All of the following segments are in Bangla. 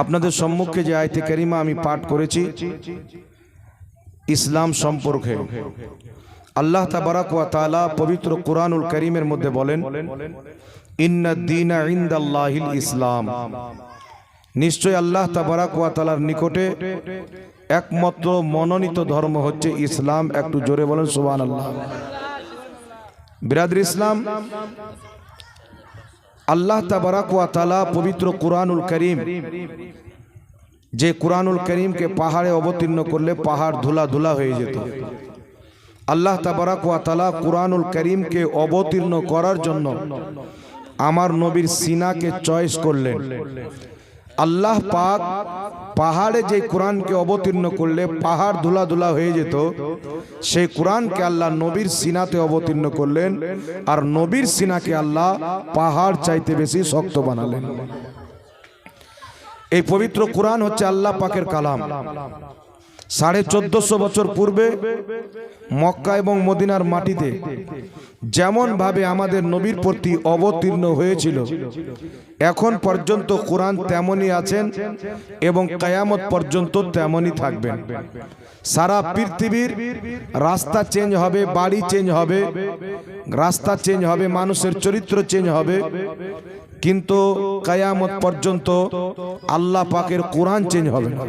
আপনাদের সম্মুখে যে আয়াতে কারিমা আমি পাঠ করেছি ইসলাম সম্পর্কে, আল্লাহ তাবারাক ওয়া তাআলা পবিত্র কুরআনুল কারীমের মধ্যে বলেন, ইন্নাদ-দীনা ইনদাল্লাহিল ইসলাম। নিশ্চয় আল্লাহ তাবারাক ওয়া তাআলার নিকটে একমাত্র মনোনীত ধর্ম হচ্ছে ইসলাম। একটু জোরে বলেন সুবহানাল্লাহ। বিরাদর ইসলাম, আল্লাহ তাবারাক ওয়া তাআলা পবিত্র কুরআনুল কারীম, যে কুরআনুল কারীমকে পাহাড়ে অবতীর্ণ করলে পাহাড় ধুলা ধুলা হয়ে যেত, আল্লাহ তাবারাক ওয়া তাআলা কুরআনুল কারীমকে অবতীর্ণ করার জন্য আমার নবীর সিনাকে চয়েস করলেন। আল্লাহ পাক পাহাড়ে যে কোরআনকে অবতীর্ণ করলে পাহাড় ধুলা ধুলা হয়ে যেত, সেই কোরআনকে আল্লাহ নবীর সিনাতে অবতীর্ণ করলেন, আর নবীর সিনাকে আল্লাহ পাহাড় চাইতে বেশি শক্ত বানালেন। এই পবিত্র কোরআন হচ্ছে আল্লাহ পাকের কালাম। 1450 বছর পূর্বে মক্কা এবং মদিনার মাটিতে যেমন ভাবে আমাদের নবীর প্রতি অবতীর্ণ হয়েছিল, এখন পর্যন্ত কোরআন তেমনই আছেন এবং কিয়ামত পর্যন্ত তেমনই থাকবেন। সারা পৃথিবীর রাস্তা চেঞ্জ হবে, বাড়ি চেঞ্জ হবে, রাস্তা চেঞ্জ হবে, মানুষের চরিত্র চেঞ্জ হবে, কিন্তু কিয়ামত পর্যন্ত আল্লাহ পাকের কোরআন চেঞ্জ হবে না।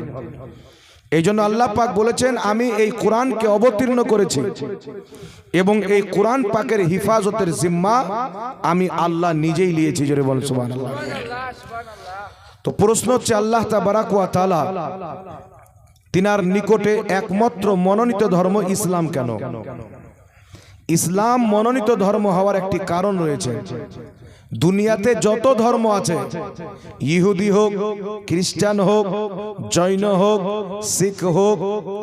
এই জন্য আল্লাহ পাক বলেছেন, আমি এই কোরআনকে অবতীর্ণ করেছি এবং এই কোরআন পাকের হিফাজতের জিম্মা আমি আল্লাহ নিজেই নিয়েছি। জোরে বলেন সুবহানাল্লাহ। তো প্রশ্ন হচ্ছে, আল্লাহ তাবারাক ওয়া তাআলা তিনার নিকটে একমাত্র মনোনীত ধর্ম ইসলাম কেন? ইসলাম মনোনীত ধর্ম হওয়ার একটি কারণ রয়েছে। দুনিয়াতে যত ধর্ম আছে, ইহুদি হোক, খ্রিস্টান হোক, জৈন হোক, শিখ হোক,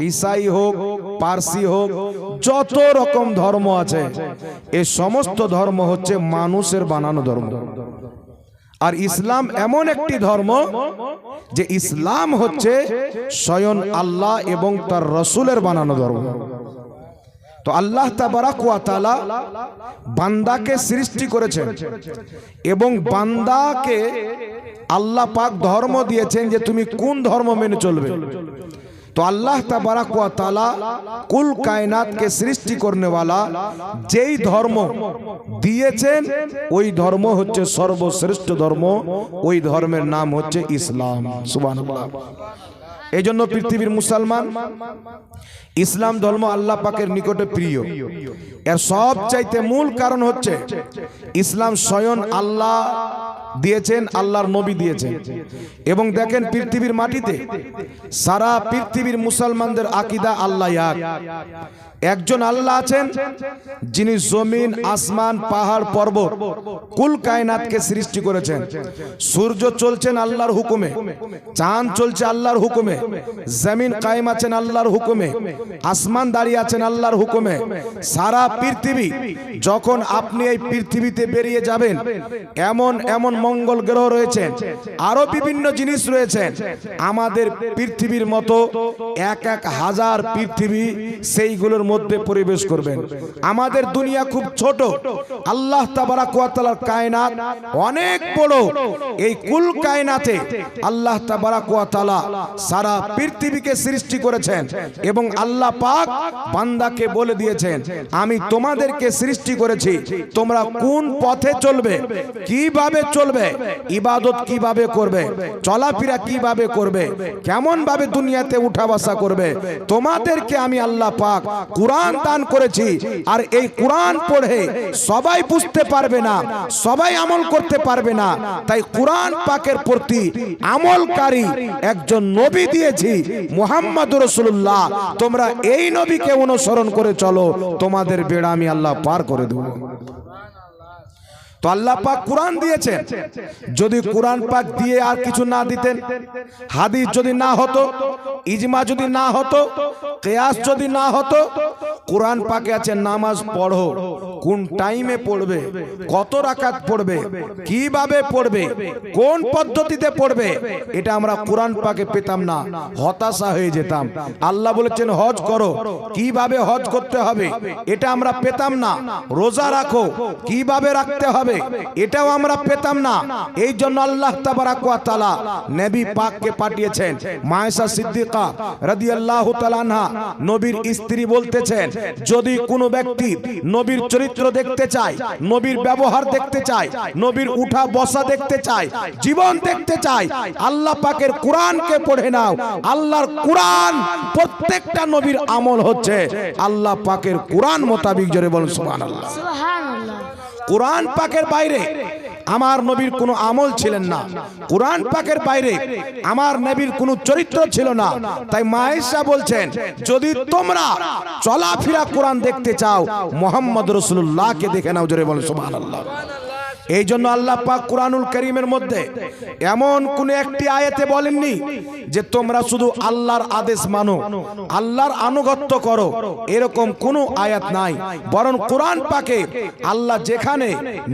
ঈসাই হোক, পারসি হোক, যত রকম ধর্ম আছে, এই সমস্ত ধর্ম হচ্ছে মানুষের বানানো ধর্ম। আর ইসলাম এমন একটি ধর্ম যে ইসলাম হচ্ছে স্বয়ং আল্লাহ এবং তার রাসূলের বানানো ধর্ম। তো আল্লাহ তাবারাক ওয়া তাআলা বান্দাকে সৃষ্টি করেছেন এবং বান্দাকে আল্লাহ পাক ধর্ম দিয়েছেন যে তুমি কোন ধর্ম মেনে চলবে। তো আল্লাহ তাবারাক ওয়া তাআলা কুল কায়নাতকে সৃষ্টি করনেওয়ালা যেই ধর্ম দিয়েছেন, ওই ধর্ম হচ্ছে সর্বশ্রেষ্ঠ ধর্ম, ওই ধর্মের নাম হচ্ছে ইসলাম। সুবহানাল্লাহ। এই জন্য পৃথিবীর মুসলমান ইসলাম ধর্ম আল্লাহ পাকের নিকটে প্রিয়। এর সবচাইতে মূল কারণ হচ্ছে ইসলাম স্বয়ং আল্লাহ দিয়েছেন, আল্লাহর নবী দিয়েছেন। এবং দেখেন পৃথিবীর মাটিতে সারা পৃথিবীর মুসলমানদের আকীদা আল্লাহ এক। একজন আল্লাহ আছেন যিনি জমিন, আসমান, পাহাড়, পর্বত, কুল কায়নাতকে সৃষ্টি করেছেন। সূর্য চলছেন আল্লাহর হুকুমে, চাঁদ চলছে আল্লাহর হুকুমে, জমিন কায়েম আছেন আল্লাহর হুকুমে, আসমান দাঁড়িয়ে আছেন আল্লাহর হুকুমে। সারা পৃথিবী, যখন আপনি এই পৃথিবীতে বেরিয়ে যাবেন, এমন এমন মঙ্গল গ্রহ রয়েছে, আরো বিভিন্ন জিনিস রয়েছে। আমাদের পৃথিবীর মতো 1000 পৃথিবী সেইগুলোর মধ্যে পরিবেশ করবেন। আমাদের দুনিয়া খুব ছোট, আল্লাহ তাবারাক ওয়া তাআলার কায়নাত অনেক বড়। এই কুল কায়নাতে আল্লাহ তাবারাক ওয়া তাআলা সারা পৃথিবীকে সৃষ্টি করেছেন এবং আল্লাহ পাক বান্দাকে বলে দিয়েছেন, আমি তোমাদেরকে সৃষ্টি করেছি, তোমরা কোন পথে চলবে, কিভাবে চলবে, ইবাদত কিভাবে করবে, চলাফেরা কিভাবে করবে, কেমন ভাবে দুনিয়াতে উঠা বসা করবে, তোমাদেরকে আমি আল্লাহ পাক কুরআন দান করেছি। আর এই কুরআন পড়ে সবাই বুঝতে পারবে না, সবাই আমল করতে পারবে না, তাই কুরআন পাকের প্রতি আমলকারী একজন নবী দিয়েছি, মুহাম্মদুর রাসূলুল্লাহ। তোমরা এই নবীকে অনুসরণ করে চলো, তোমাদের বেড়া আমি আল্লাহ পার করে দেব। তো আল্লাহ পাক কুরআন দিয়েছেন। যদি কুরআন পাক দিয়ে আর কিছু না দিতেন, হাদিস যদি না হতো, ইজমা যদি না হতো, কিয়াস যদি না হতো, কুরআন পাকে আছে নামাজ পড়ো, কোন টাইমে পড়বে, কত রাকাত পড়বে, কিভাবে পড়বে, কোন পদ্ধতিতে পড়বে, এটা আমরা কোরআন পাকে পেতাম না, হতাশা হয়ে যেতাম। আল্লাহ বলেছেন হজ করো, কিভাবে হজ করতে হবে এটা আমরা পেতাম না। রোজা রাখো, কিভাবে রাখতে হবে এটাও আমরা পেতাম না। এই জন্য আল্লাহ তাবারাক ওয়া তাআলা নবী পাককে পাঠিয়েছেন। মায়েশা সিদ্দিকা রাদিয়াল্লাহু তাআলা আনহা নবীর স্ত্রী বলতেছেন, যদি কোনো ব্যক্তি নবীর চরিত্র দেখতে চায়, নবীর ব্যবহার দেখতে চায়, নবীর উঠা বসা দেখতে চায়, জীবন দেখতে চায়, আল্লাহ পাকের কোরআনকে পড়ে নাও। আল্লাহর কোরআন, প্রত্যেকটা নবীর আমল হচ্ছে আল্লাহ পাকের কোরআন মোতাবিক। জোরে বলুন সুবহানাল্লাহ। কোরআন পাকের বাইরে আমার নবীর কোনো আমল ছিলেন না, কোরআন পাকের বাইরে আমার নবীর কোনো চরিত্র ছিল না। তাই মায়েশা বলছেন, যদি তোমরা চলাফেরা কোরআন দেখতে চাও, মুহাম্মদ রাসূলুল্লাহকে দেখে নাও। জোরে বলুন সুবহানাল্লাহ। এই জন্য আল্লাহ পাক কুরআনুল কারীমের মধ্যে এমন কোন একটি আয়াতে বলেননি যে তোমরা শুধু আল্লাহর আদেশ মানো, আল্লাহর আনুগত্য করো, এরকম কোনো আয়াত নাই। বরং কোরআন পাকে আল্লাহ যেখানে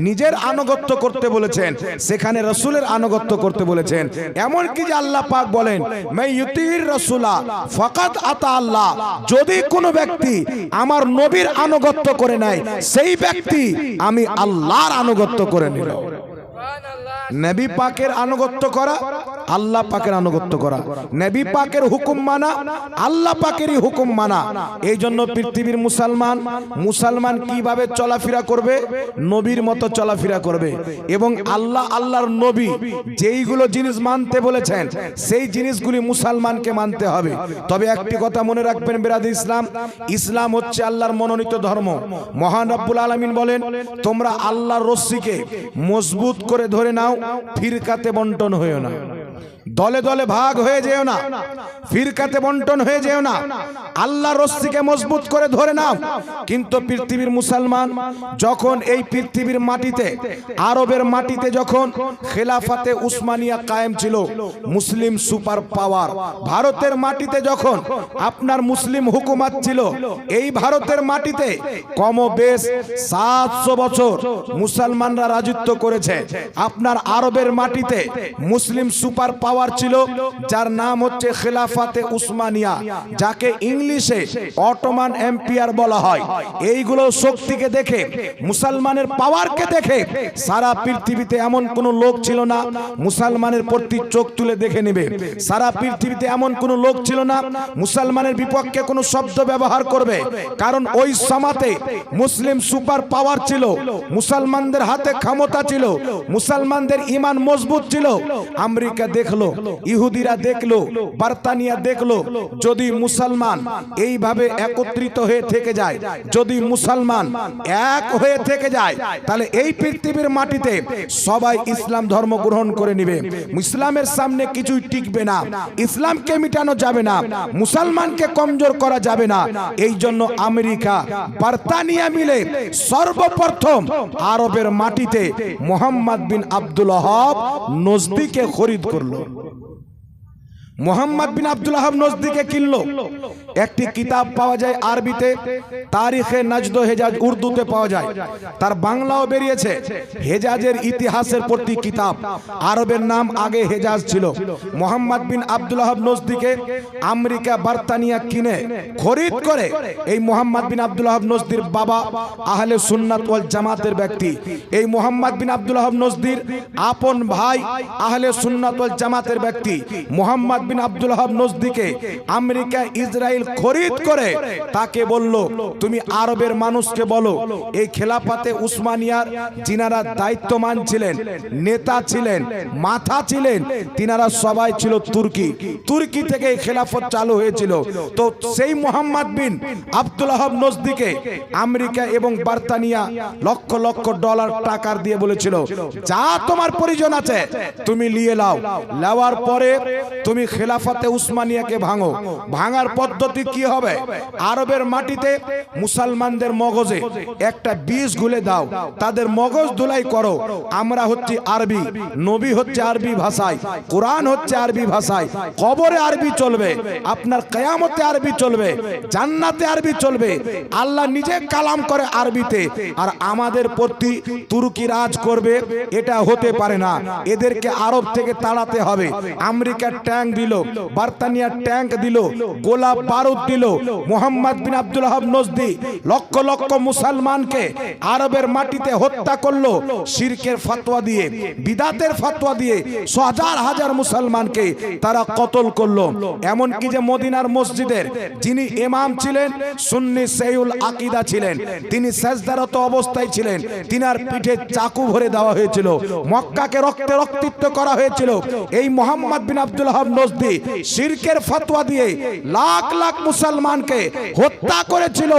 নিজের আনুগত্য করতে বলেছেন, সেখানে রাসূলের আনুগত্য করতে বলেছেন। এমন কি যে আল্লাহ পাক বলেন, মা ইউতির রাসূলা ফাকাদ আতা আল্লাহ, যদি কোনো ব্যক্তি আমার নবীর আনুগত্য করে নেয়, সেই ব্যক্তি আমি আল্লাহর আনুগত্য করে নিল। নবী পাকের আনুগত্য করা, আল্লাহ পাকের আনুগত্য করা, নবী পাকের হুকুম মানা, আল্লাহ পাকেরই হুকুম মানা। এই জন্য পৃথিবীর মুসলমান কিভাবে চলাফেরা করবে, নবীর মতো চলাফেরা করবে। এবং আল্লাহর নবী যেইগুলো জিনিস মানতে বলেছেন, সেই জিনিসগুলি মুসলমানকে মানতে হবে। তবে একটি কথা মনে রাখবেন বিরাদ ইসলাম হচ্ছে আল্লাহর মনোনীত ধর্ম। মহান রব্বুল আলামিন বলেন, তোমরা আল্লাহর রশ্মিকে মজবুত করে ধরে নাও, ফিরকাতে বন্টন হয়েও না, দলে দলে ভাগ হয়ে যেও না, ফিরকাতে বন্টন হয়ে যেও না, আল্লাহর রশ্মিকে মজবুত করে ধরে নাও। কিন্তু পৃথিবীর মুসলমান যখন এই পৃথিবীর মাটিতে, আরবের মাটিতে যখন খেলাফাতে উসমানিয়া কায়েম ছিল, মুসলিম সুপার পাওয়ার, ভারতের মাটিতে যখন আপনার মুসলিম হুকুমত ছিল, এই ভারতের মাটিতে কমবেশ 700 বছর মুসলমানরা রাজত্ব করেছে। আপনার আরবের মাটিতে মুসলিম সুপার পাওয়ার ছিল, যার নাম হচ্ছে খেলাফাতে উসমানিয়া, যাকে ইংলিশে অটোমান এম্পায়ার বলা হয়। এইগুলো শক্তিকে দেখে, মুসলমানের পাওয়ারকে দেখে সারা পৃথিবীতে এমন কোন লোক ছিল না মুসলমানের প্রতি চোখ তুলে দেখে নেবে। সারা পৃথিবীতে এমন কোন লোক ছিল না মুসলমানের বিপক্ষে কোনো শব্দ ব্যবহার করবে, কারণ ওই সমাতে মুসলিম সুপার পাওয়ার ছিল, মুসলমানদের হাতে ক্ষমতা ছিল, মুসলমানদের ঈমান মজবুত ছিল। আমেরিকা দেখলো, ইহুদিরা দেখলো, বার্তানিয়া দেখলো, যদি মুসলমান এইভাবে একত্রিত হয়ে থেকে যায়, যদি মুসলমান এক হয়ে থেকে যায়, তাহলে এই পৃথিবীর মাটিতে সবাই ইসলাম ধর্ম গ্রহণ করে নেবে। ইসলামের সামনে কিছুই টিকবে না, ইসলামকে মিটানো যাবে না, মুসলমানকে কমজোর করা যাবে না। এই জন্য আমেরিকা, বার্তানিয়া মিলে সর্বপ্রথম আরবের মাটিতে মোহাম্মদ বিন আব্দুল ওয়াহাব নজদিকে খরিদ করলো। মোহাম্মদ বিন আব্দুল ওয়াহাব নজদিকে কিনলো। একটি কিতাব পাওয়া যায় আরবিতে, তারিখে নাজদ হেজাজ, উর্দুতে পাওয়া যায়, তার বাংলাও বেরিয়েছে। হেজাজের ইতিহাসের প্রতি কিতাব, আরবের নাম আগে হেজাজ ছিল। মোহাম্মদ বিন আব্দুল ওয়াহাব নজদিকে আমেরিকা, বার্তানিয়া কিনে খরিদ করে। এই মোহাম্মদ বিন আব্দুল ওয়াহাব নজদির বাবা আহলে সুন্নাত ওয়াল জামাতের ব্যক্তি। এই মোহাম্মদ বিন আব্দুল ওয়াহাব নজদির আপন ভাই আহলে সুন্নাত ওয়াল জামাতের ব্যক্তি। মোহাম্মদ বিন আব্দুল ওয়াহাব নজদিকে আমেরিকা, ইসরায়েল খরিদ করে তাকে বলল, তুমি আরবের মানুষকে বলো, এই খেলাফাতে উসমানিয়ার যিনারা দায়িত্বমান ছিলেন, নেতা ছিলেন, মাথা ছিলেন, তিনারা সবাই ছিল তুর্কি। তুর্কি থেকে এই খেলাফত চালু হয়েছিল। তো সেই মোহাম্মদ বিন আব্দুল ওয়াহাব নজদিকে আমেরিকা এবং বার্তানিয়া লক্ষ লক্ষ ডলার টাকার দিয়ে বলেছিল, যা তোমার প্রয়োজন আছে তুমি নিয়ে নাও। নেওয়ার পরে তুমি খেলাফতে উসমানিয়াকে ভাঙো। ভাঙার পদ্ধতি কি হবে? আরবের মাটিতে মুসলমানদের মগজে একটা বীজ গুলে দাও, তাদের মগজ ধুলাই করো। আমরা হচ্ছে আরবি, নবী হচ্ছে আরবি ভাষায়, কোরআন হচ্ছে আরবি ভাষায়, কবরে আরবি চলবে, আপনার কিয়ামতে আরবি চলবে, জান্নাতে আরবি চলবে। আল্লাহ নিজে কালাম করে আরবিতে, আর আমাদের প্রতি তুর্কি রাজ করবে, এটা হতে পারে না। এদেরকে আরব থেকে তাড়াতে হবে। আমেরিকার ট্যাঙ্ক দিল, বার্তানিয়ার ট্যাঙ্ক দিল, গোলাপ বারুদ দিল। মোহাম্মদ বিন আব্দুল ওয়াহাব নজদি লক্ষ লক্ষ মুসলমানকে আরবের মাটিতে হত্যা করলো শিরকের ফতোয়া দিয়ে, বিদাতের ফতোয়া দিয়ে। হাজার হাজার মুসলমানকে তারা কতল করলো। এমন কি যে মদিনার মসজিদের যিনি ইমাম ছিলেন, সুন্নি সহিউল আকীদা ছিলেন, তিনি সিজদারত অবস্থায় ছিলেন, তিনার পিঠে চাকু ভরে দেওয়া হয়েছিল, মক্কাকে রক্তে রক্তিত করা হয়েছিল। এই মোহাম্মদ বিন আব্দুল ওয়াহাব নজদি শিরকের ফতোয়া দিয়ে লাখ লাখ মুসলমানকে হত্যা করেছিল।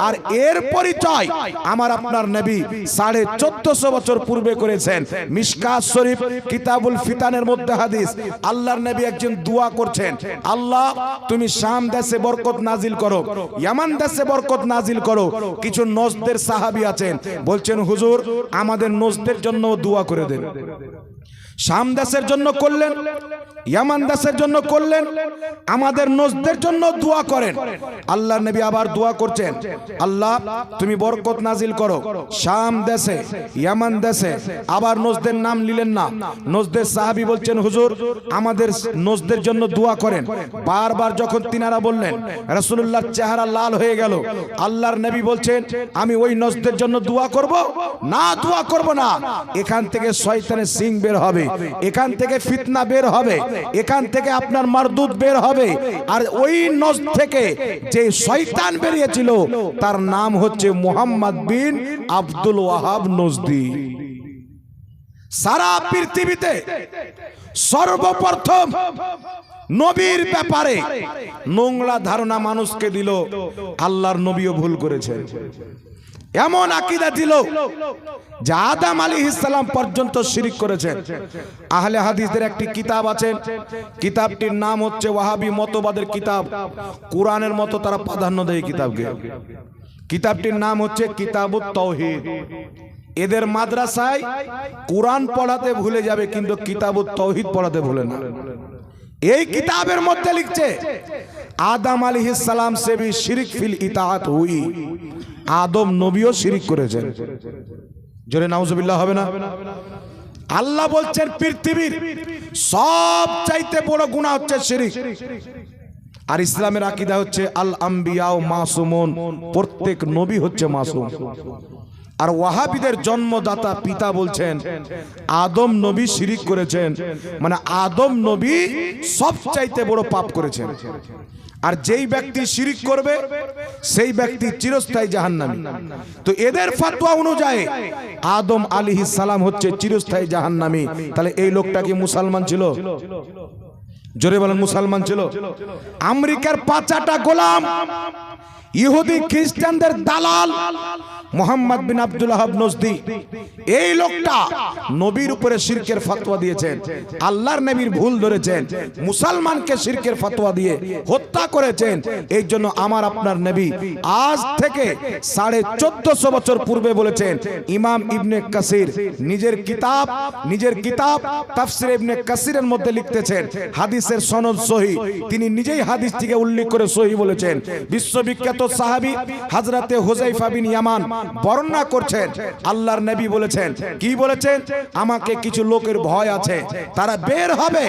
আর এর পরিচয় আমার আপনার নবী 1450 বছর পূর্বে করেছেন। মিশকাত শরীফ কিতাবুল ফিতানের মধ্যে হাদিস, আল্লাহর নবী একজন দোয়া করছেন, আল্লাহ তুমি শাম দেশে বরকত নাজিল করো, ইয়ামান দেশে বরকত নাজিল করো। কিছু নজদের সাহাবী আছেন, বলছেন হুজুর আমাদের নজদের জন্য দোয়া করে দেন। শাম দেশের জন্য করলেন, ইয়ামান দেশের জন্য করলেন, আমাদের নজদের জন্য দোয়া করেন। আল্লাহর নবী আবার দোয়া করছেন, আল্লাহ তুমি বরকত নাজিল করো শাম দেশে, ইয়ামান দেশে। আবার নজদের নাম নিলেন না। নজদের সাহাবী বলছেন হুজুর আমাদের নজদের জন্য দোয়া করেন। বারবার যখন তিনারা বললেন, রাসূলুল্লাহর চেহারা লাল হয়ে গেল। আল্লাহর নবী বলছেন আমি ওই নজদের জন্য দোয়া করব না? দোয়া করব না। এখান থেকে শয়তানের সিং বের হবে, এখান থেকে ফিতনা বের হবে, এখান থেকে আপনার মারদুদ বের হবে। আর ওই নজদ থেকে যে শয়তান বেরিয়েছিল তার নাম হচ্ছে মুহাম্মদ বিন আব্দুল ওয়াহাব নজদি। সারা পৃথিবীতে সর্বপ্রথম নবীর ব্যাপারে নোংরা ধারণা মানুষকে দিল, আল্লাহর নবীও ভুল করেছেন। এমন আকীদা দিল যে আদম আলাইহিস সালাম পর্যন্ত শিরক করেছেন। আহলে হাদিসদের একটি কিতাব আছে, কিতাবটির নাম হচ্ছে ওয়াহাবি মতবাদের কিতাব। কোরআনের মতো তারা প্রাধান্য দেয় কিতাবকে। কিতাবটির নাম হচ্ছে কিতাবুত তাওহীদ। এদের মাদ্রাসায় কোরআন পড়াতে ভুলে যাবে, কিন্তু কিতাবুত তাওহীদ পড়াতে ভুলে না। এই কিতাবের মধ্যে লিখছে আদম আলাইহিস সালাম সে ভি শিরক ফিল ইতাআত হুই। আদম নবীও শিরক করেছেন। জোরে নাউজুবিল্লাহ হবে না? আল্লাহ বলছেন পৃথিবীর সব চাইতে বড় গুনাহ হচ্ছে শিরক। আর ইসলামের আকীদা হচ্ছে আল আম্বিয়াউ মাসুমুন, প্রত্যেক নবী হচ্ছে মাসুম। আর ওয়াহাবিদের জন্মদাতা পিতা বলছেন আদম নবী শিরক করেছেন, মানে আদম নবী সবচাইতে বড় পাপ করেছেন। আর যেই ব্যক্তি শিরক করবে সেই ব্যক্তি চিরস্থায়ী জাহান্নামী। তো এদের ফতোয়া অনুযায়ী আদম আলাইহিস সালাম হচ্ছে চিরস্থায়ী জাহান্নামী। তাহলে এই লোকটা কি মুসলমান ছিল? জোরে বলেন, মুসলমান ছিল? আমেরিকার পাচাটা গোলাম, ইহুদি খ্রিস্টানদের দালাল মোহাম্মদ বিন আব্দুল ওয়াহাব নজদি, এই লোকটা নবীর উপরে শিরকের ফতোয়া দিয়েছেন, আল্লাহর নবীর ভুল ধরেছেন, মুসলমানকে শিরকের ফতোয়া দিয়ে হত্যা করেছেন। এই জন্য আমার আপনার নবী আজ থেকে 1450 বছর পূর্বে বলেছেন। ইমাম ইবনে কাসির নিজের কিতাব তাফসির ইবনে কাসিরের মধ্যে লিখতেছেন হাদিসের সনদ সহিহ, তিনি নিজেই হাদিসটিকে উল্লেখ করে সহিহ বলেছেন। বিশ্ববিখ্যাত সাহাবী হযরতে হুযায়ফা বিন ইয়ামান বর্ণনা করছেন, আল্লাহর নবী বলেছেন, কি বলেছেন? আমাকে কিছু লোকের ভয় আছে, তারা বের হবে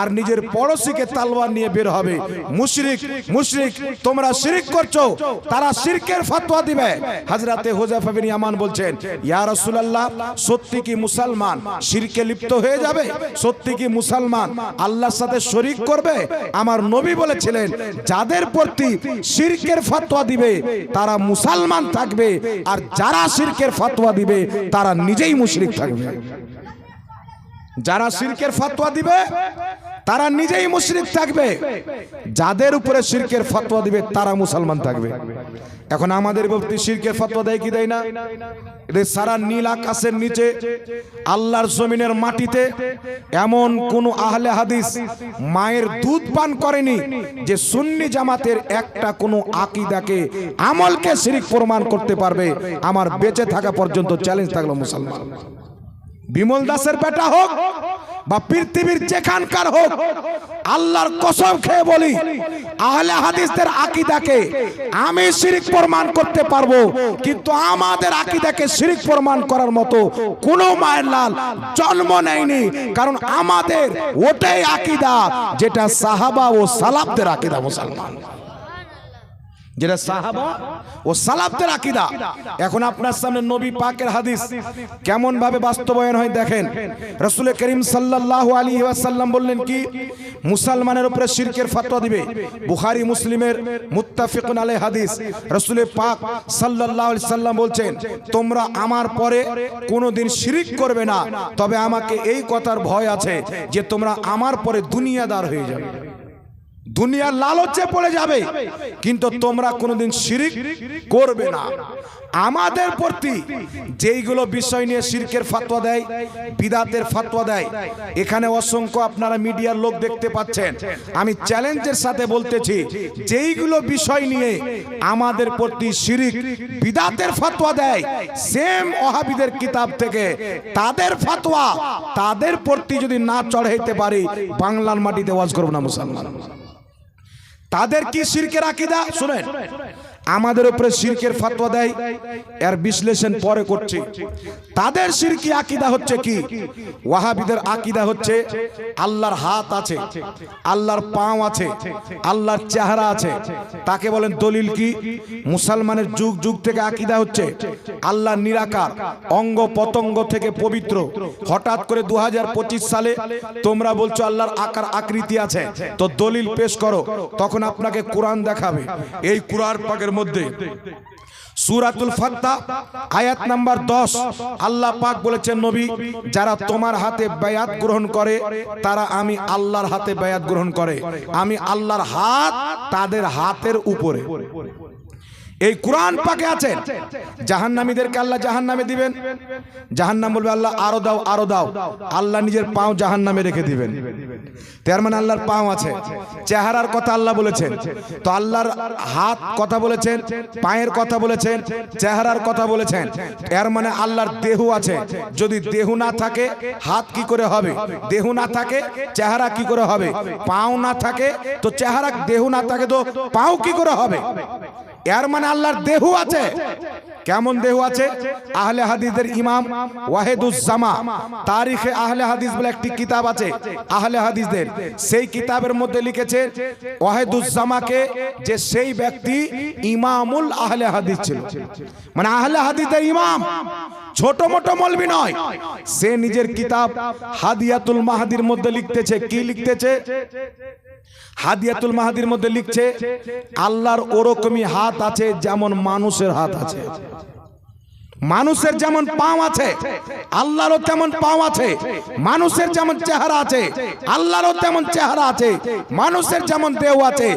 আর নিজের পড়োশীকে তলোয়ার নিয়ে বের হবে। মুশরিক মুশরিক, তোমরা শিরক করছো, তারা শিরকের ফতোয়া দিবে। হযরতে হুযায়ফা বিন ইয়ামান বলছেন, ইয়া রাসূলুল্লাহ, সত্যি কি মুসলমান শিরকে লিপ্ত হয়ে যাবে? সত্যি কি মুসলমান আল্লাহর সাথে শরীক করবে? আমার নবী বলেছিলেন, যাদের প্রতি শিরকের ফতোয়া দিবে তারা মুসলমান থাকবে, আর যারা শিরকের ফতোয়া দিবে তারা নিজেই মুশরিক থাকবে। যারা শিরকের ফতোয়া দিবে তারা নিজেই মুশরিক থাকবে, যাদের উপরে শিরকের ফতোয়া দিবে তারা মুসলমান থাকবে। এখন আমাদের প্রতি শিরকের ফতোয়া দেয় কি দেয় না? এদের সারা নীল আকাশের নিচে আল্লাহর জমিনের মাটিতে এমন কোন আহলে হাদিস মায়ের দুধ পান করেনি যে সুন্নি জামাতের একটা কোন আকীদাকে আমলকে শিরক প্রমাণ করতে পারবে। আমার বেঁচে থাকা পর্যন্ত চ্যালেঞ্জ থাকলো মুসলমান, বিমল দাসের বেটা হোক বা পৃথিবীর যেখানকার হোক, আল্লাহর কসম খেয়ে বলি আহলে হাদিসদের আকীদাকে আমি শিরক প্রমাণ করতে পারবো, কিন্তু আমাদের আকীদাকে শিরক প্রমাণ করার মতো কোনো মায়ের লাল জন্ম নেয়নি। কারণ আমাদের ওটাই আকীদা যেটা সাহাবা ও সালাফদের আকীদা মুসলমান, যেটা সাহাবা ও সালাফদের আকীদা। এখন আপনার সামনে নবী পাকের হাদিস কেমন ভাবে বাস্তবায়ন হয় দেখেন। রাসূল করিম সাল্লাল্লাহু আলাইহি ওয়াসাল্লাম বললেন কি, মুসলমানের উপরে শিরকের ফতোয়া দিবে, বুখারী মুসলিমের মুত্তাফিকুন আলাইহি হাদিস। রাসূল পাক সাল্লাল্লাহু আলাইহি সাল্লাম বলছেন, তোমরা আমার পরে কোনোদিন শিরক করবে না, তবে আমাকে এই কথার ভয় আছে যে তোমরা আমার পরে দুনিয়াদার হয়ে যাবে, দুনিয়ার লালচে পড়ে যাবে, কিন্তু তোমরা কোনোদিন শিরক করবে না। আমাদের প্রতি যেইগুলো বিষয় নিয়ে শিরকের ফতোয়া দেয়, বিদআতের ফতোয়া দেয়, এখানে অসংখ্য আপনারা মিডিয়ার লোক দেখতে পাচ্ছেন। আমি চ্যালেঞ্জের সাথে বলতেছি, যেইগুলো বিষয় নিয়ে আমাদের প্রতি শিরক বিদআতের ফতোয়া দেয়, সেম ওয়াহাবিদের কিতাব থেকে তাদের ফতোয়া তাদের প্রতি যদি না চড়াইতে পারি, বাংলার মাটিতে ওয়াজ করব না মুসলমান। তাদের কি শিরকের আকীদা শুনেন, আমাদের উপরে শিরকের ফতোয়া দেয়, এর বিশ্লেষণ পরে করছি। তাদের শিরকি আকীদা হচ্ছে কি? ওয়াহাবিদের আকীদা হচ্ছে আল্লাহর হাত আছে, আল্লাহর পাও আছে, আল্লাহর চেহারা আছে। তাকে বলেন দলিল কি? মুসলমানের যুগ যুগ থেকে আকীদা হচ্ছে আল্লাহ নিরাকার, অঙ্গ পতঙ্গ থেকে পবিত্র। হঠাৎ করে 2025 সালে তোমরা বলছো আল্লাহর আকার আকৃতি আছে, তো দলিল পেশ করো। তখন আপনাকে কোরআন দেখাবে। এই কোরআন পাকের মধ্যে সূরাতুল ফাতহা আয়াত নাম্বার 10 আল্লাহ পাক বলেছেন, নবী যারা তোমার হাতে বায়াত গ্রহণ করে তারা আমি আল্লাহর হাতে বায়াত গ্রহণ করে, আমি আল্লাহর হাত তাদের হাতের উপরে। এই কোরআন পাকে আছে জাহান্নামীদেরকে আল্লাহ জাহান্নামে দিবেন, জাহান্নাম বলবে আল্লাহ আরো দাও আরো দাও, আল্লাহ নিজের পাও জাহান্নামে রেখে দিবেন। তার মানে আল্লাহর পাও আছে। চেহারার কথা আল্লাহ বলেছেন, তো আল্লাহর হাত কথা বলেছেন, পায়ের কথা বলেছেন, চেহারার কথা বলেছেন। এর মানে আল্লাহর দেহ আছে। যদি দেহ না থাকে হাত কি করে হবে? দেহ না থাকে চেহারা কি করে হবে? পাও না থাকে তো চেহারা, দেহ না থাকে তো পাও কি করে হবে? এর মানে আল্লাহর দেহ আছে। কেমন দেহ আছে? আহলে হাদিসের ইমাম ওয়াহিদুজ্জামা তারিখে আহলে হাদিস বলে একটি কিতাব আছে আহলে হাদিসদের, সেই কিতাবের মধ্যে লিখেছে ওয়াহিদুজ্জামাকে যে সেই ব্যক্তি ইমামুল আহলে হাদিস ছিল, মানে আহলে হাদিসের ইমাম, ছোট মোটো মৌলবি নয়। সে নিজের কিতাব হাদিয়াতুল মাহদির মধ্যে লিখতেছে, কি লিখতেছে? হাদিয়াতুল মাহদির মধ্যে লিখছে আল্লাহর ওরকমই হাত আছে যেমন মানুষের হাত আছে, মানুষের যেমন পাও আছে আল্লাহরও তেমন পাও আছে, মানুষের যেমন চেহারা আছে আল্লাহরও তেমন চেহারা আছে, মানুষের যেমন দেহ আছে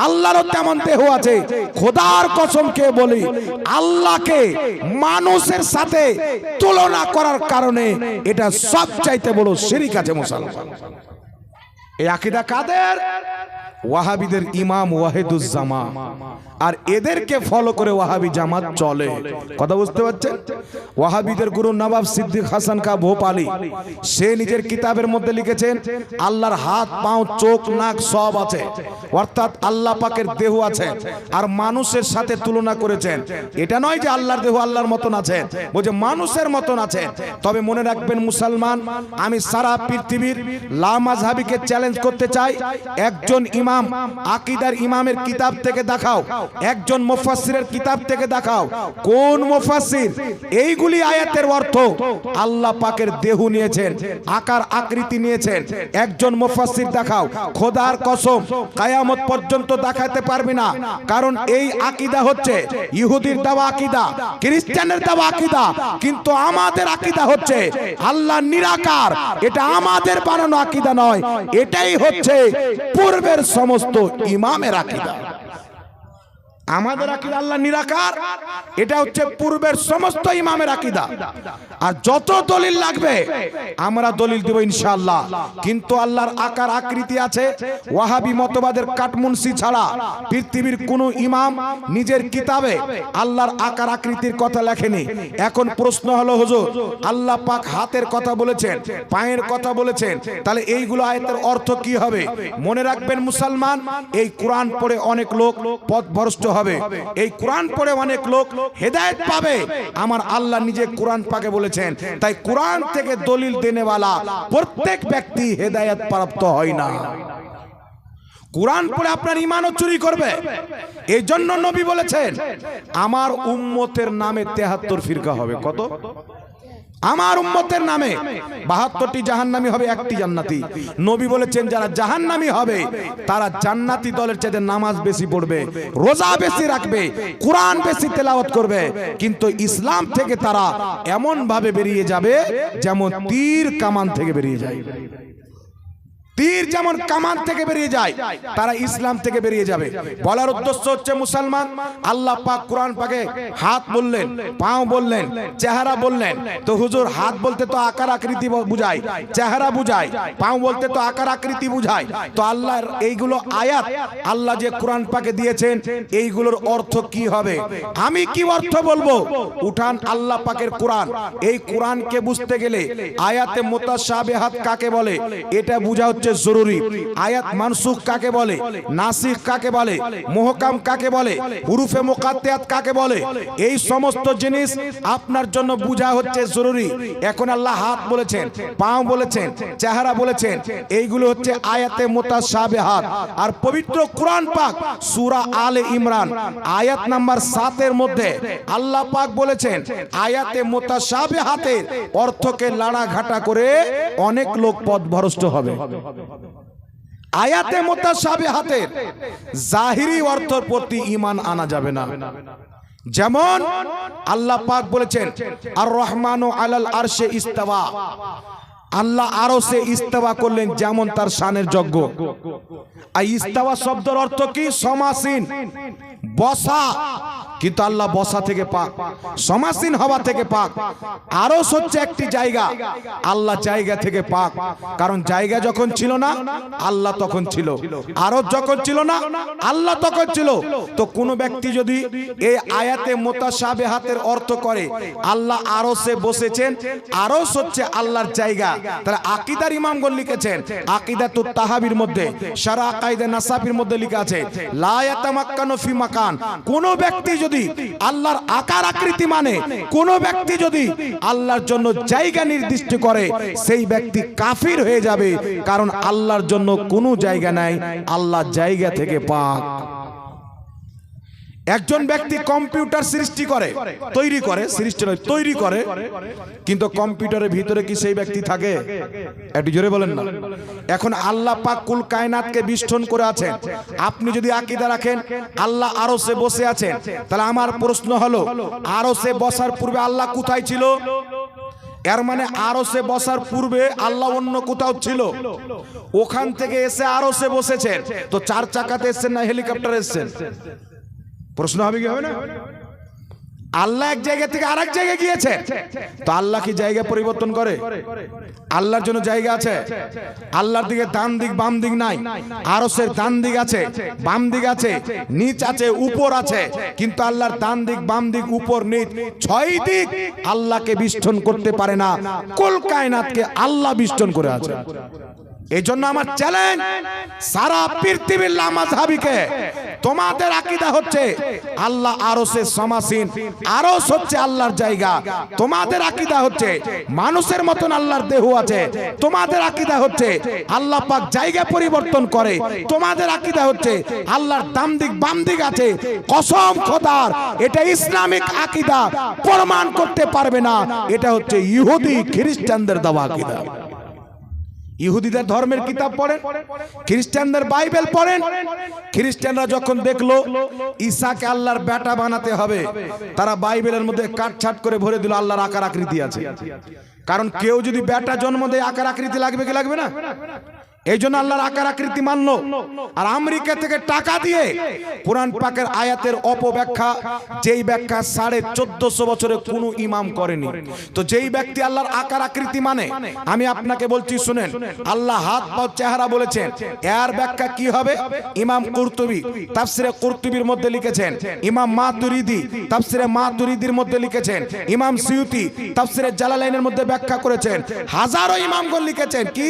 আল্লাহরও তেমন দেহ আছে। খোদার কসম খেয়ে বলি, আল্লাহকে মানুষের সাথে তুলনা করার কারণে এটা সবচাইতে বড় শিরক আছে মুসলমান। এই আকীদা কাদের? ওয়াহাবিদের ইমাম ওয়াহিদুজ্জামা। আর এদেরকে ফলো করে ওয়াহাবি জামাত চলে। কথা বুঝতে পারছেন? ওয়াহাবিদের গুরু নবাব সিদ্দিক হাসান কা ভোপালী সে নিজের কিতাবের মধ্যে লিখেছেন আল্লাহর হাত পাও চোখ নাক সব আছে, অর্থাৎ আল্লাহ পাকের দেহ আছে। আর মানুষের সাথে তুলনা করেছেন। এটা নয় যে আল্লাহর দেহ আল্লাহর মতন আছে, বলছে মানুষের মতন আছে। তবে মনে রাখবেন মুসলমান, আমি সারা পৃথিবীর লামাযহাবিকে চ্যালেঞ্জ করতে চাই, একজন ইমাম ইমাম আকীদার ইমামের কিতাব থেকে দেখাও, একজন মুফাসসিরের কিতাব থেকে দেখাও, কোন মুফাসসির এইগুলি আয়াতের অর্থ আল্লাহ পাকের দেহ নিয়েছেন, আকার আকৃতি নিয়েছেন, একজন মুফাসসির দেখাও। খোদার কসম কিয়ামত পর্যন্ত দেখাতে পারবি না, কারণ এই আকীদা হচ্ছে ইহুদির দেওয়া আকীদা, খ্রিস্টানের দেওয়া আকীদা, কিন্তু আমাদের আকীদা হচ্ছে আল্লাহ নিরাকার। এটা আমাদের বানানো আকীদা নয়, এটাই হচ্ছে পূর্বের সমস্ত ইমামের আকীদা। আমাদের আকীদা আল্লাহ নিরাকার, এটা হচ্ছে পূর্বের সমস্ত ইমামের আকীদা। আর যত দলিল লাগবে আমরা দলিল দেব ইনশাআল্লাহ, কিন্তু আল্লাহর আকার আকৃতি আছে। ওয়াহাবি মতবাদের কাটমুনসি ছাড়া পৃথিবীর কোন ইমাম নিজের কিতাবে আল্লাহর আকার আকৃতির কথা লেখেনি। এখন প্রশ্ন হলো, হুজুর আল্লাহ পাক হাতের কথা বলেছেন, পায়ের কথা বলেছেন, তাহলে এইগুলো আয়াতের অর্থ কি হবে? মনে রাখবেন মুসলমান, এই কোরআন পড়ে অনেক লোক পথভ্রষ্ট হবে, এই কোরআন পড়ে অনেক লোক হেদায়েত পাবে। আমার আল্লাহ নিজে কোরআন পাকে বলেছেন, তাই কোরআন থেকে দলিল দেনেওয়ালা প্রত্যেক ব্যক্তি হেদায়েত প্রাপ্ত হয় না। কোরআন পড়ে আপনার ঈমানও চুরি করবে। এই জন্য নবী বলেছেন আমার উম্মতের নামে 73 ফিরকা হবে। কত? আমার উম্মতের নামে 72টি জাহান্নামী হবে, একটি জান্নাতি। নবী বলেছেন যারা জাহান্নামী হবে তারা জান্নাতি দলের চাইতে নামাজ বেশি পড়বে, রোজা বেশি রাখবে, কোরআন বেশি তেলাওয়াত করবে, কিন্তু ইসলাম থেকে তারা এমন ভাবে বেরিয়ে যাবে যেমন তীর কামান থেকে বেরিয়ে যায়। তীর যেমন কামান থেকে বেরিয়ে যায়, তারা ইসলাম থেকে বেরিয়ে যাবে। বলার উদ্দেশ্য হচ্ছে মুসলমান, আল্লাহ পাক কোরআন পাকে হাত বললেন, পাও বললেন, চেহারা বললেন। তো হুজুর হাত বলতে তো আকার আকৃতি বুঝায়, চেহারা বুঝায়, পাও বলতে তো আকার আকৃতি বুঝায়। তো আল্লাহর এইগুলো আয়াত আল্লাহ যে কোরআন পাকে দিয়েছেন, এইগুলোর অর্থ কি হবে? আমি কি অর্থ বলবো? উঠান আল্লাহ পাকের কোরআন। এই কোরআনকে বুঝতে গেলে আয়াতে মুতাশাবিহাত কাকে বলে এটা বুঝা জরুরি। আয়াত মানসুখ কাকে বলে, নাসিখ কাকে বলে, মুহকাম কাকে বলে, হুরুফে মুকাত্তাত কাকে বলে, এই সমস্ত জিনিস আপনার জন্য বুঝা হচ্ছে জরুরি। এখন আল্লাহ হাত বলেছেন, পাও বলেছেন, চেহারা বলেছেন, এইগুলো হচ্ছে আয়াতে মুতাশাবিহাত। আর পবিত্র কোরআন পাক সূরা আলে ইমরান আয়াত নাম্বার 7 এর মধ্যে আল্লাহ পাক বলেছেন আয়াতে মুতাশাবিহাতের অর্থকে লাড়াঘাটা করে অনেক লোক পথভ্রষ্ট হবে। আয়াতে মুতাশাবিহাতের জাহিরি অর্থের প্রতি ঈমান আনা যাবে না। যেমন আল্লাহ পাক বলেছেন আর রহমানু আলাল আরশে ইস্তাওয়া, আল্লাহ আরশে ইস্তাওয়া করলেন, যেমন তার শানের যোগ্য। আর ইস্তাওয়া শব্দের অর্থ কি? সমাসীন, বসা। কিন্তু আল্লাহ বসা থেকে পাক, সমাসীন হওয়া থেকে পাক। আরশ হচ্ছে একটি জায়গা, আল্লাহ জায়গা থেকে পাক। কারণ জায়গা যখন ছিল না আল্লাহ তখন ছিল, আরশ যখন ছিল না আল্লাহ তখন ছিল। তো কোন ব্যক্তি যদি এই আয়াতে মুতাশাবিহাতের অর্থ করে আল্লাহ আরশে বসেছেন, আরশ হচ্ছে আল্লাহর জায়গা, তাহলে আকীদার ইমামগণ লিখেছেন, আকীদাতুত তাহাবির মধ্যে, শারা আকাইদে নাসাফির মধ্যে লেখা আছে লা ইয়াতামাক্কানু ফি মাকান। কোন ব্যক্তি যদি আল্লাহর আকার আকৃতি মানে, কোন ব্যক্তি যদি আল্লাহর জন্য জায়গা নির্দিষ্ট করে, সেই ব্যক্তি কাফির হয়ে যাবে। কারণ আল্লাহর জন্য কোনো জায়গা নাই, আল্লাহ জায়গা থেকে পাক। একজন ব্যক্তি কম্পিউটার সৃষ্টি করে, তৈরি করে, সৃষ্টি নয় তৈরি করে, কিন্তু কম্পিউটারের ভিতরে কি সেই ব্যক্তি থাকে? একটু জোরে বলেন না। এখন আল্লাহ পাক কুল কায়নাতকে বিষ্টন করে আছেন। আপনি যদি আকীদা রাখেন আল্লাহ আরশে বসে আছেন, তাহলে আমার প্রশ্ন হলো আরশে বসার পূর্বে আল্লাহ কোথায় ছিল? এর মানে আরশে বসার পূর্বে আল্লাহ অন্য কোথাও ছিল, ওখান থেকে এসে আরশে বসেছেন। তো 4 চাকাতে এসেছেন না হেলিকপ্টারে এসেছেন? প্রশ্ন হবে কি হবে না? আল্লাহ এক জায়গা থেকে আরেক জায়গায় গিয়েছে, তো আল্লাহ কি জায়গা পরিবর্তন করে? আল্লাহর জন্য জায়গা আছে? আল্লাহর দিকে ডান দিক বাম দিক নাই, আরশের ডান দিক আছে, বাম দিক আছে, নিচ আছে, উপর আছে, কিন্তু আল্লাহর ডান দিক বাম দিক উপর নিচ 6 দিক আল্লাহকে বিষ্টন করতে পারে না, কুল কায়নাতকে আল্লাহ বিষ্টন করে আছে। এই জন্য আমার চ্যালেঞ্জ সারা পৃথিবীর লামাযহাবিকে, তোমাদের আকীদা হচ্ছে আল্লাহ আরশে সমাসীন, আরশ হচ্ছে আল্লাহর জায়গা। তোমাদের আকীদা হচ্ছে মানুষের মতন আল্লাহর দেহ আছে। তোমাদের আকীদা হচ্ছে আল্লাহ পাক জায়গা পরিবর্তন করে। তোমাদের আকীদা হচ্ছে আল্লাহর ডান দিক বাম দিক আছে। কসম খোদার, এটা ইসলামিক আকীদা, প্রমাণ করতে পারবে না। এটা হচ্ছে ইহুদি খ্রিস্টানদের দেওয়া আকীদা। ইহুদিদের ধর্মের কিতাব পড়েন, খ্রিস্টানদের বাইবেল পড়েন। খ্রিস্টানরা যখন দেখলো ঈসাকে আল্লাহর বেটা বানাতে হবে, তারা বাইবেলের মধ্যে কাটছাট করে ভরে দিল আল্লাহর আকার আকৃতি আছে। কারণ কেউ যদি বেটা জন্ম দেয় আকার আকৃতি লাগবে কি লাগবে না? এই জন্য আল্লাহর আকার আকৃতি মানলো। আর আমেরিকা থেকে টাকা দিয়ে কোরআন পাকের আয়াতের অপব্যাখ্যা, যেই ব্যাখ্যা 1450 বছরে কোনো ইমাম করেনি। তো যেই ব্যক্তি আল্লাহর আকার আকৃতি মানে, আমি আপনাকে বলছি শুনেন, আল্লাহ হাত পা চেহারা বলেছেন, এর ব্যাখ্যা কি হবে? ইমাম কুরতুবী তাফসিরে কুরতুবীর মধ্যে লিখেছেন, ইমাম মাতুরিদি তাফসিরে মাতুরিদির মধ্যে লিখেছেন, ইমাম সিয়ুতি তাফসিরে জালালাইনের মধ্যে ব্যাখ্যা করেছেন, হাজারো ইমামগণ লিখেছেন কি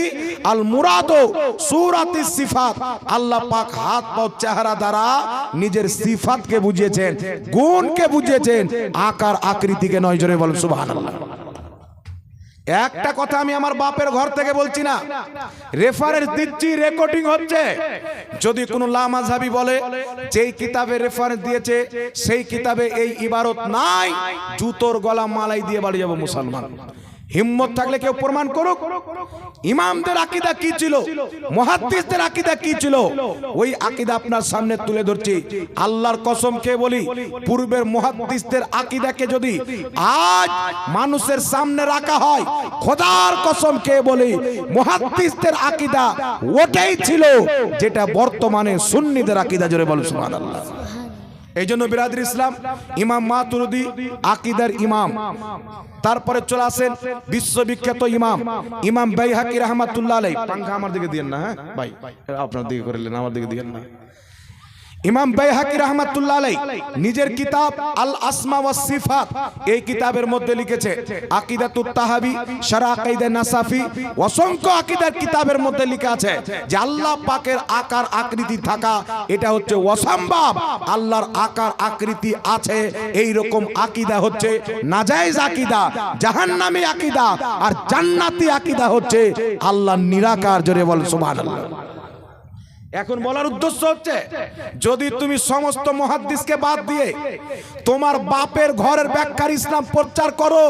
আল মুরাদ সূরাতিস সিফাত, আল্লাহ পাক হাত পা চেহারা দ্বারা নিজের সিফাতকে বুঝিয়েছেন, গুণকে বুঝিয়েছেন, আকার আকৃতিকে নয়। জোরে বলেন সুবহানাল্লাহ। একটা কথা আমি আমার বাপের ঘর থেকে বলছি না, রেফারেন্স দিচ্ছি, রেকর্ডিং হচ্ছে। যদি কোনো লামাযহাবী বলে যেই কিতাবে রেফারেন্স দিয়েছে সেই কিতাবে এই ইবারত নাই, জুতোর গলা মালাই দিয়ে বাড়ি যাব মুসলমান। হিম্মত থাকলে কেউ প্রমাণ করুক। ইমামদের আকীদা কি ছিল, মুহাদ্দিসদের আকীদা কি ছিল, ওই আকীদা আপনার সামনে তুলে ধরছি। আল্লাহর কসম খেয়ে বলি, পূর্বের মুহাদ্দিসদের আকীদাকে যদি আজ মানুষের সামনে রাখা হয়, খোদার কসম খেয়ে বলি, মুহাদ্দিসদের আকীদা ওটাই ছিল যেটা বর্তমানে সুন্নিদের আকীদা। জোরে বলেন সুবহানাল্লাহ। এই জন্য বিরাদর ইসলাম, ইমাম মাতুরিদি আকীদার ইমাম। তারপরে চলে আসেন বিশ্ববিখ্যাত ইমাম ইমাম বাইহাকি রাহমাতুল্লাহ আলাইহি। পাঙ্খা আমার দিকে দিয়েন না, হ্যাঁ ভাই, আপনার দিকে করলেন, আমার দিকে দিয়েন না। ইমাম বাইহাকি রাহমাতুল্লাহ আলাইহি নিজের কিতাব আল আসমা ওয়াস সিফাত, এই কিতাবের মধ্যে লিখেছে আকীদাতুত তাহাবি, শারহ আকিদা নাসাফি, অসংখ্য আকীদার কিতাবের মধ্যে লেখা আছে যে আল্লাহ পাকের আকার আকৃতি থাকা এটা হচ্ছে অসম্ভব। আল্লাহর আকার আকৃতি আছে, এই রকম আকীদা হচ্ছে নাজায়েজ আকীদা, জাহান্নামী আকীদা। আর জান্নাতি আকীদা হচ্ছে আল্লাহর নিরাকার। জোরে বল সুবহানাল্লাহ। এখন বলার উদ্দেশ্য হচ্ছে, যদি তুমি সমস্ত মুহাদ্দিসকে বাদ দিয়ে তোমার বাপের ঘরের ব্যাখ্যার ইসলাম প্রচার করো,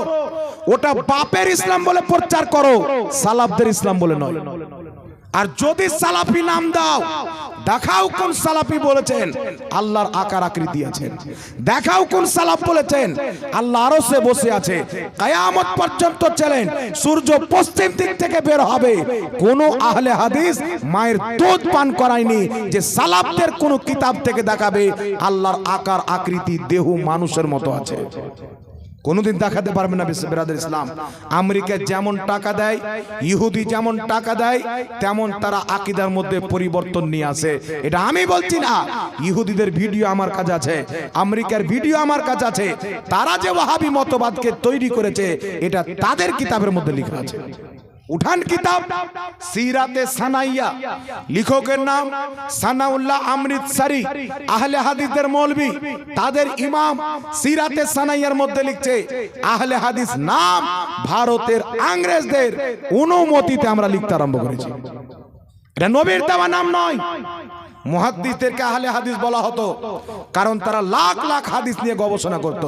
ওটা বাপের ইসলাম বলে প্রচার করো, সালাফদের ইসলাম বলে নয়। আর যদি সালাফি নাম দাও, দেখাও কোন সালাফি বলেছেন আল্লাহর আকার আকৃতি আছে, দেখাও কোন সালাফ বলেছেন আল্লাহ আরশে বসে আছে। কিয়ামত পর্যন্ত চলেন, সূর্য পশ্চিম দিক থেকে বের হবে, কোন আহলে হাদিস মায়ের দুধ পান করায়নি যে সালাফদের কোন কিতাব থেকে দেখাবে আল্লাহর আকার আকৃতি দেহ মানুষের মতো আছে। কোনদিন দেখাতে পারবে না। বিরাদর ইসলাম, আমেরিকা যেমন টাকা দেয়, ইহুদি যেমন টাকা দেয়, তেমন তারা আকীদার মধ্যে পরিবর্তন নিয়ে আসে। এটা আমি বলছি না, ইহুদিদের ভিডিও আমার কাছে আছে, আমেরিকার ভিডিও আমার কাছে আছে। তারা যে ওয়াহাবি মতবাদকে তৈরি করেছে এটা তাদের কিতাবের মধ্যে লেখা আছে। উঠান কিতাব সিরাতে সানাইয়া, লেখকের নাম সানাউল্লাহ অমৃতসরি, আহলে হাদিসদের মৌলভী, তাদের ইমাম সিরাতে সানাইয়ার মধ্যে লিখছে আহলে হাদিস নাম ভারতের ইংরেজদের অনুমতিতে আমরা লিখতে আরম্ভ করেছি। এটা নবীর দেওয়া নাম নয়। মুহাদ্দিসদেরকে আহলে হাদিস বলা হতো কারণ তারা লাখ লাখ হাদিস নিয়ে গবেষণা করত।